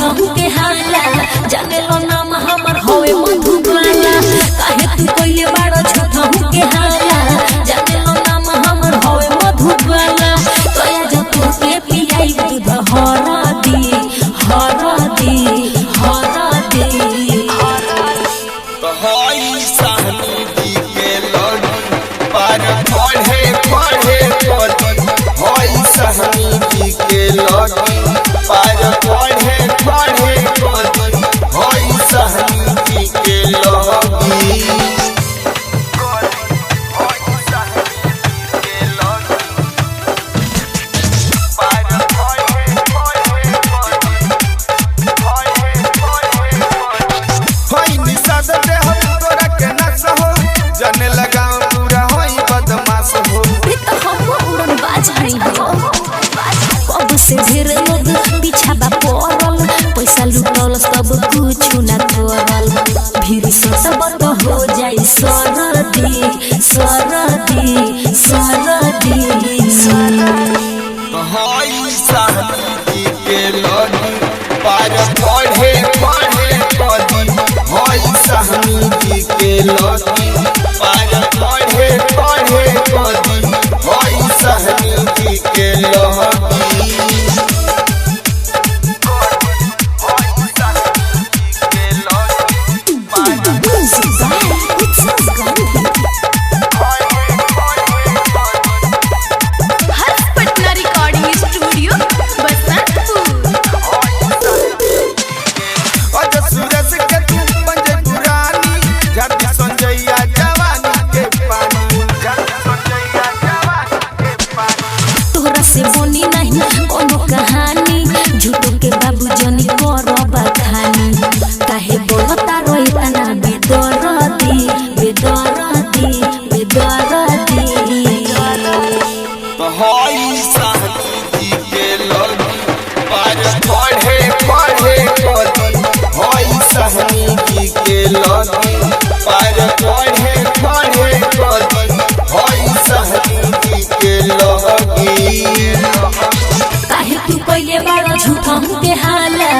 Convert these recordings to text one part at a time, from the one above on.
झूठहू के हाला जाने लो नाम हमर होवे मधुबाला काहे तू कइले बाड़ो झूठहू के हाला जाने लो नाम हमर होवे मधुबाला तोया जब तोके पियाई दूध हरदी हरदी हरदी तो होई सहनी दी के लगी पर पढ़े पढ़े पढ़ी होई सहनी दी के लगी पर पढ़े पढ़े पढ़ी होई सहनी दी के लगी जाने लगा पूरा होई बदमाश हो तो हम उड़न बाज हई हो कब से ढेर लोग पीछा बा पड़ल पैसा लुटल सब कुछ ना करल भीड़ से सब तो हो जाई सरदी सरदी सरदी होई सहनी दी के लगी पर पढ़े पढ़े पढ़ी होई सहनी दी के लगी पर पढ़े पढ़े पढ़ी होई सहनी दी के लगी से बोनी नहीं कोनो कहानी झूठो के बाबू जनी करबा खानी काहे बोलता रोई तना बेदरदी बेदरदी बेदरदी तो होई सहनी दी के लगी पर पढ़े पढ़े पढ़ी होई सहनी दी के लगी पर पढ़े पढ़े पढ़ी होई सहनी दी के लगी काहे तू कइले बाड़ो झूठहू के हाला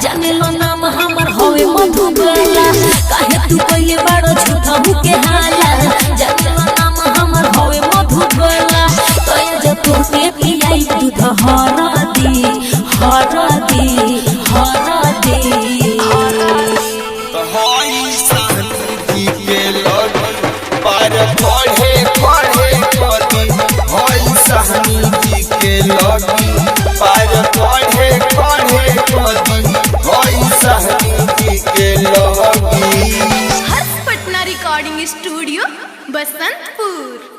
जाने लो नाम हमर होवे मधुबाला काहे तू कइले बाड़ो झूठहू के हाला जाने लो नाम हमर होवे मधुबाला तोया जब तोके पियाई दूध हरदी हरदी हरदी तो होई सहनी दी के लगी पर पढ़े पढ़े पढ़ी होई सहनी दी के लगी पर पढ़े पढ़े पढ़ी होई सहनी दी के लगी हर्ष पटना रिकॉर्डिंग स्टूडियो बसंतपुर।